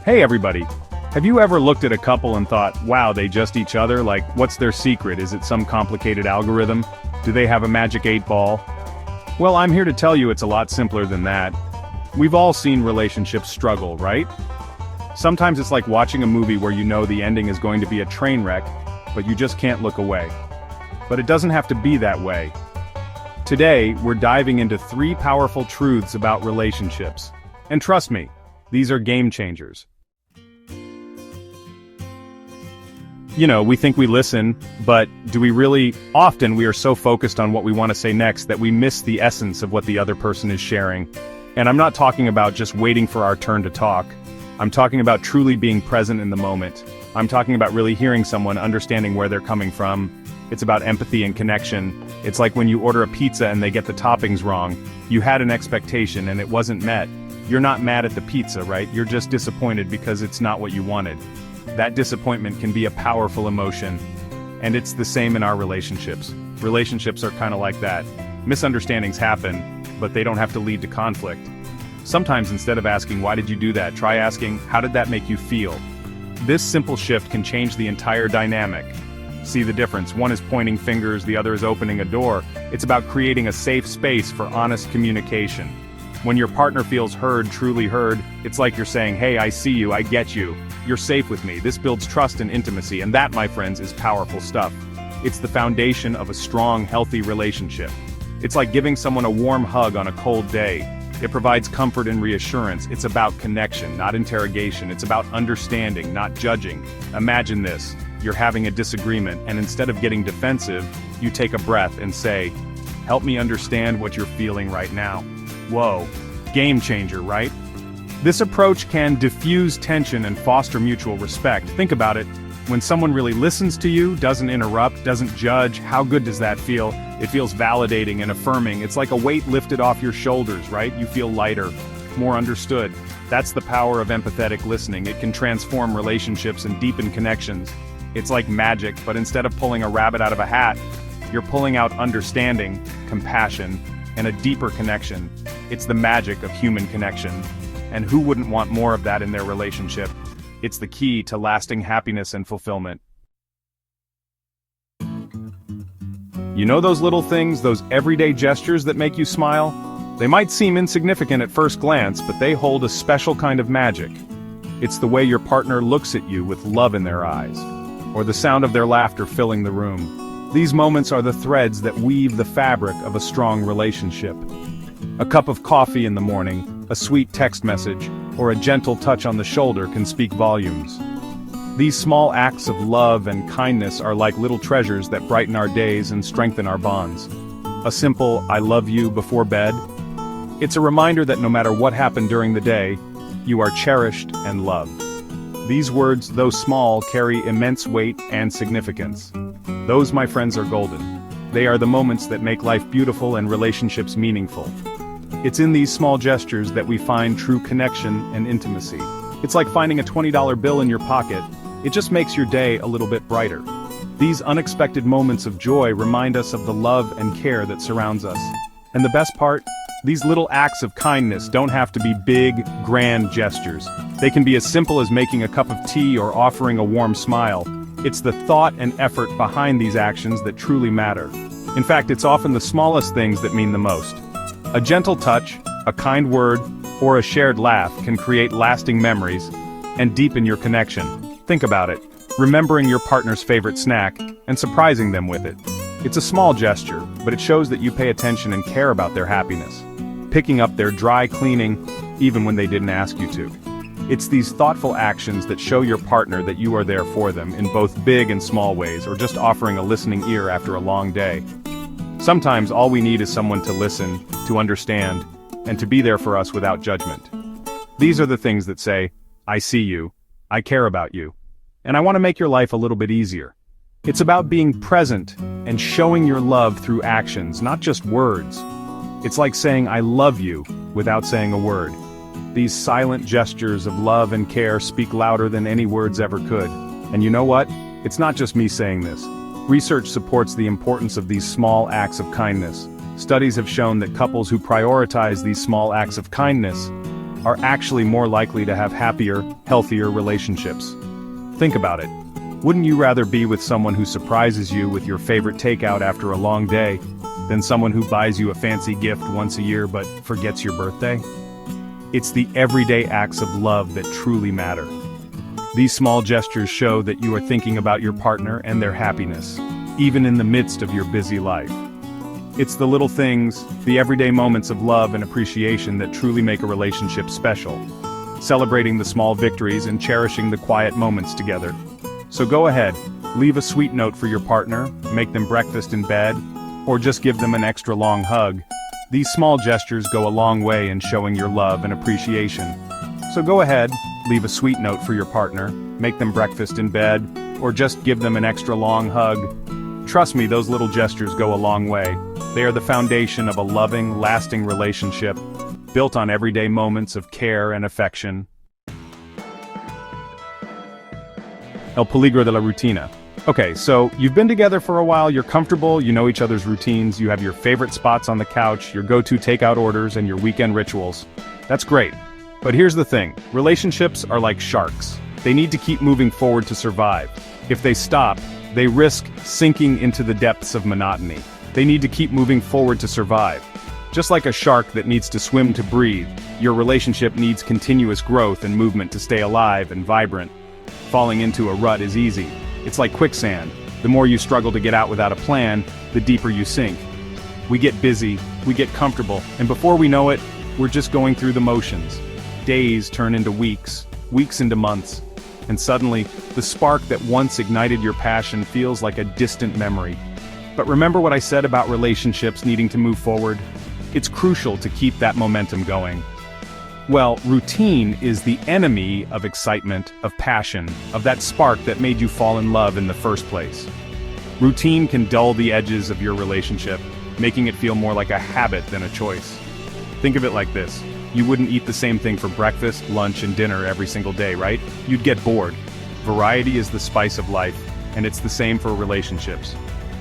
Hey everybody! Have you ever looked at a couple and thought, wow, they just each other? Like, what's their secret? Is it some complicated algorithm? Do they have a magic 8-ball? Well, I'm here to tell you it's a lot simpler than that. We've all seen relationships struggle, right? Sometimes it's like watching a movie where you know the ending is going to be a train wreck, but you just can't look away. But it doesn't have to be that way. Today, we're diving into 3 powerful truths about relationships. And trust me, these are game changers. You know, we think we listen, but do we really? Often we are so focused on what we want to say next that we miss the essence of what the other person is sharing. And I'm not talking about just waiting for our turn to talk. I'm talking about truly being present in the moment. I'm talking about really hearing someone, understanding where they're coming from. It's about empathy and connection. It's like when you order a pizza and they get the toppings wrong. You had an expectation and it wasn't met. You're not mad at the pizza, right? You're just disappointed because it's not what you wanted. That disappointment can be a powerful emotion. And it's the same in our relationships. Relationships are kind of like that. Misunderstandings happen, but they don't have to lead to conflict. Sometimes instead of asking, why did you do that, try asking, how did that make you feel? This simple shift can change the entire dynamic. See the difference? One is pointing fingers, the other is opening a door. It's about creating a safe space for honest communication. When your partner feels heard, truly heard, it's like you're saying, hey, I see you, I get you. You're safe with me. This builds trust and intimacy, and that, my friends, is powerful stuff. It's the foundation of a strong, healthy relationship. It's like giving someone a warm hug on a cold day. It provides comfort and reassurance. It's about connection, not interrogation. It's about understanding, not judging. Imagine this. You're having a disagreement, and instead of getting defensive, you take a breath and say, help me understand what you're feeling right now. Whoa, game changer, right? This approach can diffuse tension and foster mutual respect. Think about it. When someone really listens to you, doesn't interrupt, doesn't judge, how good does that feel? It feels validating and affirming. It's like a weight lifted off your shoulders, right? You feel lighter, more understood. That's the power of empathetic listening. It can transform relationships and deepen connections. It's like magic, but instead of pulling a rabbit out of a hat, you're pulling out understanding, compassion, and a deeper connection. It's the magic of human connection. And who wouldn't want more of that in their relationship? It's the key to lasting happiness and fulfillment. You know those little things, those everyday gestures that make you smile? They might seem insignificant at first glance, but they hold a special kind of magic. It's the way your partner looks at you with love in their eyes, or the sound of their laughter filling the room. These moments are the threads that weave the fabric of a strong relationship. A cup of coffee in the morning, a sweet text message, or a gentle touch on the shoulder can speak volumes. These small acts of love and kindness are like little treasures that brighten our days and strengthen our bonds. A simple, I love you before bed. It's a reminder that no matter what happened during the day, you are cherished and loved. These words, though small, carry immense weight and significance. Those, my friends, are golden. They are the moments that make life beautiful and relationships meaningful. It's in these small gestures that we find true connection and intimacy. It's like finding a $20 bill in your pocket. It just makes your day a little bit brighter. These unexpected moments of joy remind us of the love and care that surrounds us. And the best part? These little acts of kindness don't have to be big, grand gestures. They can be as simple as making a cup of tea or offering a warm smile. It's the thought and effort behind these actions that truly matter. In fact, it's often the smallest things that mean the most. A gentle touch, a kind word, or a shared laugh can create lasting memories and deepen your connection. Think about it. Remembering your partner's favorite snack and surprising them with it. It's a small gesture, but it shows that you pay attention and care about their happiness. Picking up their dry cleaning, even when they didn't ask you to. It's these thoughtful actions that show your partner that you are there for them in both big and small ways, or just offering a listening ear after a long day. Sometimes all we need is someone to listen, to understand, and to be there for us without judgment. These are the things that say, I see you, I care about you, and I want to make your life a little bit easier. It's about being present and showing your love through actions, not just words. It's like saying I love you without saying a word. These silent gestures of love and care speak louder than any words ever could. And you know what? It's not just me saying this. Research supports the importance of these small acts of kindness. Studies have shown that couples who prioritize these small acts of kindness are actually more likely to have happier, healthier relationships. Think about it. Wouldn't you rather be with someone who surprises you with your favorite takeout after a long day, than someone who buys you a fancy gift once a year but forgets your birthday? It's the everyday acts of love that truly matter. These small gestures show that you are thinking about your partner and their happiness, even in the midst of your busy life. It's the little things, the everyday moments of love and appreciation that truly make a relationship special. Celebrating the small victories and cherishing the quiet moments together. So go ahead, leave a sweet note for your partner, make them breakfast in bed, or just give them an extra long hug. These small gestures go a long way in showing your love and appreciation. So go ahead, leave a sweet note for your partner, make them breakfast in bed, or just give them an extra long hug. Trust me, those little gestures go a long way. They are the foundation of a loving, lasting relationship, built on everyday moments of care and affection. El peligro de la rutina. Okay, so you've been together for a while, you're comfortable, you know each other's routines, you have your favorite spots on the couch, your go-to takeout orders, and your weekend rituals. That's great. But here's the thing, relationships are like sharks. They need to keep moving forward to survive. If they stop, they risk sinking into the depths of monotony. They need to keep moving forward to survive. Just like a shark that needs to swim to breathe, your relationship needs continuous growth and movement to stay alive and vibrant. Falling into a rut is easy. It's like quicksand. The more you struggle to get out without a plan, the deeper you sink. We get busy, we get comfortable, and before we know it, we're just going through the motions. Days turn into weeks, weeks into months, and suddenly, the spark that once ignited your passion feels like a distant memory. But remember what I said about relationships needing to move forward? It's crucial to keep that momentum going. Well, routine is the enemy of excitement, of passion, of that spark that made you fall in love in the first place. Routine can dull the edges of your relationship, making it feel more like a habit than a choice. Think of it like this. You wouldn't eat the same thing for breakfast, lunch, and dinner every single day, right? You'd get bored. Variety is the spice of life, and it's the same for relationships.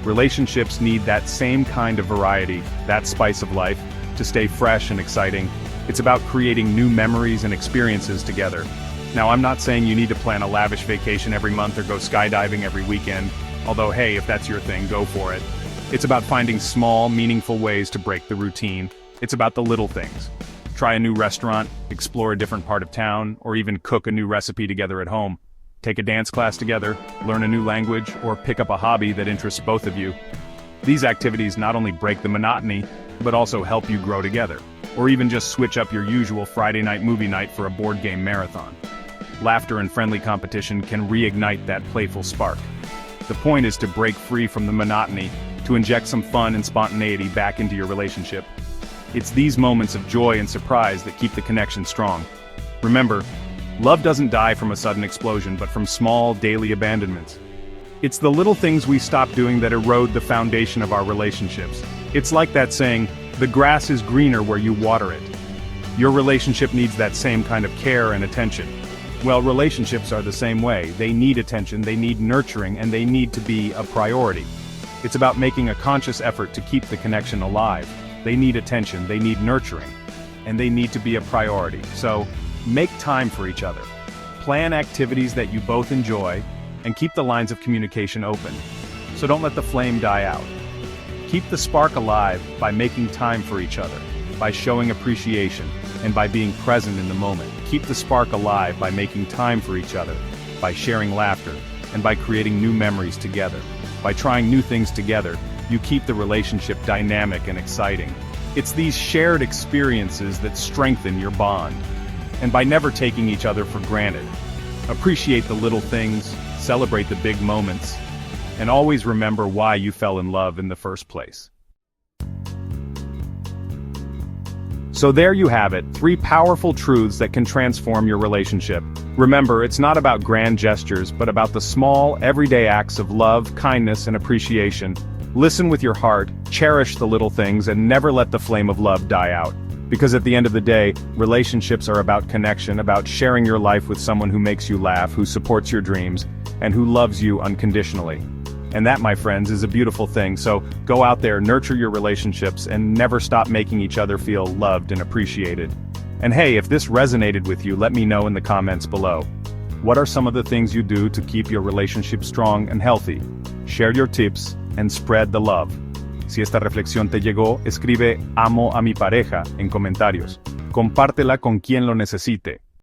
Relationships need that same kind of variety, that spice of life, to stay fresh and exciting. It's about creating new memories and experiences together. Now, I'm not saying you need to plan a lavish vacation every month or go skydiving every weekend, although hey, if that's your thing, go for it. It's about finding small, meaningful ways to break the routine. It's about the little things. Try a new restaurant, explore a different part of town, or even cook a new recipe together at home. Take a dance class together, learn a new language, or pick up a hobby that interests both of you. These activities not only break the monotony, but also help you grow together. Or even just switch up your usual Friday night movie night for a board game marathon. Laughter and friendly competition can reignite that playful spark. The point is to break free from the monotony, to inject some fun and spontaneity back into your relationship. It's these moments of joy and surprise that keep the connection strong. Remember, love doesn't die from a sudden explosion, but from small, daily abandonments. It's the little things we stop doing that erode the foundation of our relationships. It's like that saying, the grass is greener where you water it. Your relationship needs that same kind of care and attention. Well, relationships are the same way. They need attention, they need nurturing, and they need to be a priority. It's about making a conscious effort to keep the connection alive. They need attention, they need nurturing, and they need to be a priority. So, make time for each other. Plan activities that you both enjoy, and keep the lines of communication open. So don't let the flame die out. Keep the spark alive by making time for each other, by showing appreciation, and by being present in the moment. Keep the spark alive by making time for each other, by sharing laughter, and by creating new memories together. By trying new things together, you keep the relationship dynamic and exciting. It's these shared experiences that strengthen your bond. And by never taking each other for granted. Appreciate the little things, celebrate the big moments, and always remember why you fell in love in the first place. So there you have it, 3 powerful truths that can transform your relationship. Remember, it's not about grand gestures, but about the small, everyday acts of love, kindness, and appreciation. Listen with your heart, cherish the little things, and never let the flame of love die out. Because at the end of the day, relationships are about connection, about sharing your life with someone who makes you laugh, who supports your dreams, and who loves you unconditionally. And that, my friends, is a beautiful thing. So go out there, nurture your relationships, and never stop making each other feel loved and appreciated. And hey, if this resonated with you, let me know in the comments below. What are some of the things you do to keep your relationship strong and healthy? Share your tips and spread the love. Si esta reflexión te llegó, escribe "amo a mi pareja" en comentarios. Compártela con quien lo necesite.